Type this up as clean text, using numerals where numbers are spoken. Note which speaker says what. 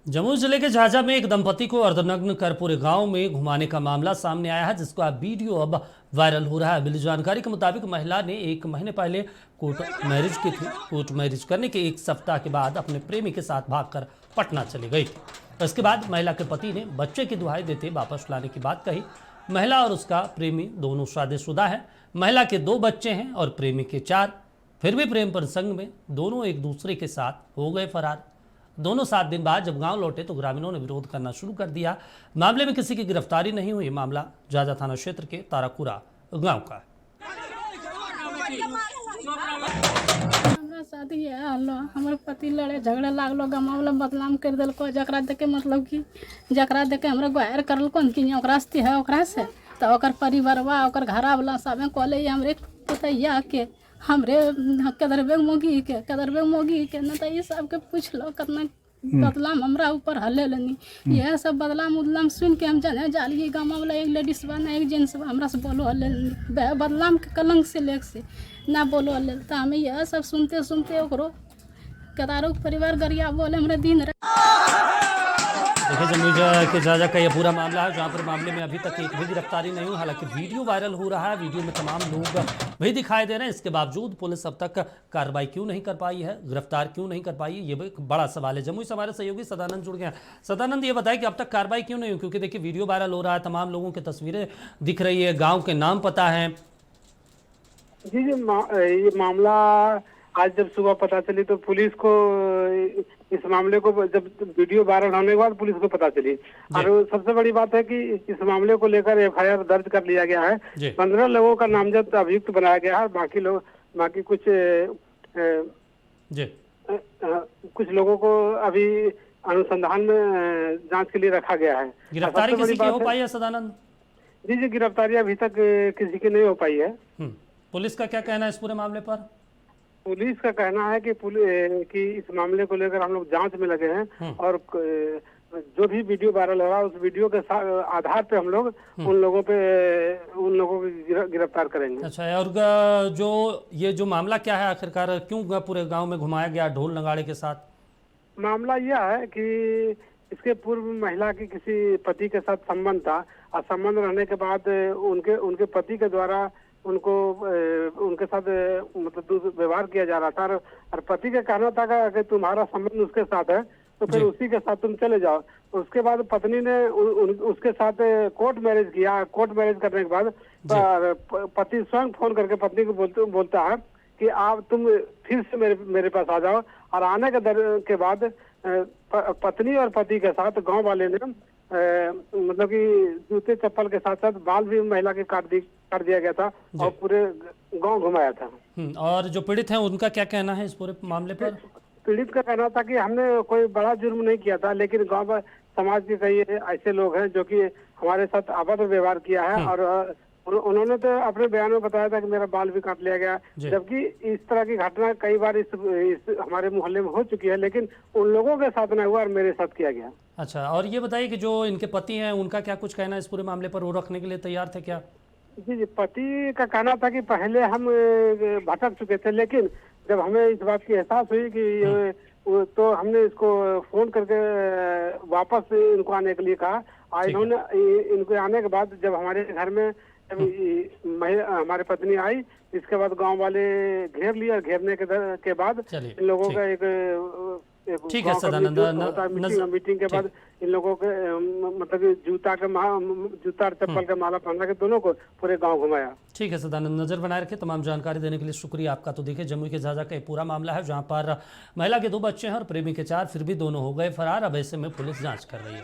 Speaker 1: जमुई जिले के झाझा में एक दंपति को अर्धनग्न कर पूरे गांव में घुमाने का मामला सामने आया है, जिसका वीडियो अब वायरल हो रहा है। मिली जानकारी के मुताबिक महिला ने 1 महीने पहले कोर्ट मैरिज की थी। कोर्ट मैरिज करने के 1 सप्ताह के बाद अपने प्रेमी के साथ भागकर पटना चली गई थी। इसके बाद महिला के पति ने बच्चे की दुहाई देते वापस लाने की बात कही। महिला और उसका प्रेमी दोनों शादीशुदा है। महिला के 2 बच्चे हैं और प्रेमी के 4। फिर भी प्रेम प्रसंग में दोनों एक दूसरे के साथ हो गए फरार। दोनों 7 दिन बाद जब गांव लौटे तो ग्रामीणों ने विरोध करना शुरू कर दिया। मामले में किसी की गिरफ्तारी नहीं हुई। मामला झाझा थाना क्षेत्र के ताराकुरा गांव का है।
Speaker 2: हमरा शादी है हमारे पति लड़े झगड़े लागलो गमावलो बदनाम कर दिलको जकरा देखे मतलब कि जकरा देखे हमरा गुहार करलको कि ओकरा से है ओकरा से तो ओकर परिवारवा ओकर घरा वाला सबे कहले हमरे पुतैया के हमरे कदरबेग मोगी के न तो ये सबके पूछ लो कितना बदलाम हमरा ऊपर हले लेनी। यह सब बदलाम उदलाम सुन के हम जाने जालिए गाँव वाला एक लेडीज बा ना एक जेंट्स बा हमरा से बोलो हले बदलाम के कलंक से लेक से ना बोलो हले तो हमें यह सब सुनते सुनते ओकरो केदारो परिवार गरिया बोले हमारे दिन
Speaker 1: देखिए जमुई के झाझा का यह पूरा मामला है, जहां पर मामले में अभी तक एक भी गिरफ्तारी नहीं हुई। हालांकि वीडियो वायरल हो रहा है, वीडियो में तमाम लोग भी दिखाई दे रहे हैं। इसके बावजूद पुलिस अब तक कार्रवाई क्यों नहीं कर पाई है, गिरफ्तार क्यों नहीं कर पाई है, ये भी एक बड़ा सवाल है। जमुई से हमारे सहयोगी सदानंद जुड़ गए हैं। सदानंद, ये बताएं कि अब तक कार्रवाई क्यों नहीं हुई? क्योंकि देखिए वीडियो वायरल हो रहा है, तमाम लोगों की तस्वीरें दिख रही है, गाँव के नाम पता है।
Speaker 3: जी ये मामला आज जब सुबह पता चली तो पुलिस को इस मामले को जब वीडियो वायरल होने के बाद पुलिस को पता चली। और सबसे बड़ी बात है कि इस मामले को लेकर FIR दर्ज कर लिया गया है। 15 लोगों का नामजद अभियुक्त बनाया गया है। बाकी कुछ लोगों को अभी अनुसंधान में जांच के लिए रखा गया है।
Speaker 1: गिरफ्तारी किसी की हो पाई है सदानंद?
Speaker 3: जी गिरफ्तारी अभी तक किसी की नहीं हो पाई है।
Speaker 1: पुलिस का क्या कहना है इस पूरे मामले पर?
Speaker 3: पुलिस का कहना है कि इस मामले को लेकर हम लोग जांच में लगे हैं और जो भी वीडियो वायरल हो रहा है उस वीडियो के आधार पे हम लोग उन लोगों को गिरफ्तार करेंगे।
Speaker 1: अच्छा, और जो मामला क्या है आखिरकार, क्यों पूरे गांव में घुमाया गया ढोल नगाड़े के साथ?
Speaker 3: मामला यह है कि इसके पूर्व महिला की किसी पति के साथ संबंध था और संबंध रहने के बाद उनके पति के द्वारा उनके साथ मतलब व्यवहार किया जा रहा था और पति का कहना था कि तुम्हारा संबंध उसके साथ है तो फिर उसी के साथ तुम चले जाओ। उसके बाद पत्नी ने उसके साथ कोर्ट मैरिज किया। कोर्ट मैरिज करने के बाद पति स्वयं फोन करके पत्नी को बोलता है कि आप तुम फिर से मेरे पास आ जाओ। और आने के बाद पत्नी और पति के साथ गांव वाले ने मतलब कि जूते चप्पल के साथ साथ बाल भी महिला के काट दिया गया था और पूरे गांव घुमाया था।
Speaker 1: और जो पीड़ित हैं उनका क्या कहना है इस पूरे मामले पर?
Speaker 3: पीड़ित का कहना था कि हमने कोई बड़ा जुर्म नहीं किया था, लेकिन गांव समाज के कई ऐसे लोग हैं जो कि हमारे साथ अभद्र व्यवहार किया है। और उन्होंने तो अपने बयान में बताया था कि मेरा बाल भी काट लिया गया, जबकि इस तरह की घटना कई बार इस हमारे मोहल्ले में हो चुकी है, लेकिन उन लोगों के साथ नहीं हुआ और मेरे साथ किया गया।
Speaker 1: अच्छा, और ये बताइए कि जो इनके पति हैं उनका क्या कुछ कहना है इस पूरे मामले पर? वो रखने के लिए तैयार थे क्या?
Speaker 3: जी पति का कहना था कि पहले हम भटक चुके थे, लेकिन जब हमें इस बात की एहसास हुई कि तो हमने इसको फोन करके वापस इनको आने के लिए कहा। इन्होंने इनको आने के बाद जब हमारे घर में हमारे पत्नी आई, इसके बाद गांव वाले घेर लिया। घेरने के बाद इन लोगों का एक
Speaker 1: ठीक है सदानंद,
Speaker 3: मीटिंग के बाद इन लोगों के मतलब जूता और चप्पल के माला पहना के दोनों को पूरे गांव घुमाया।
Speaker 1: ठीक है सदानंद, नजर बनाए रखे। तमाम जानकारी देने के लिए शुक्रिया आपका। तो देखिए जमुई के झाझा का एक पूरा मामला है, जहां पर महिला के 2 बच्चे हैं और प्रेमी के 4, फिर भी दोनों हो गए फरार। अब ऐसे में पुलिस जांच कर रही है।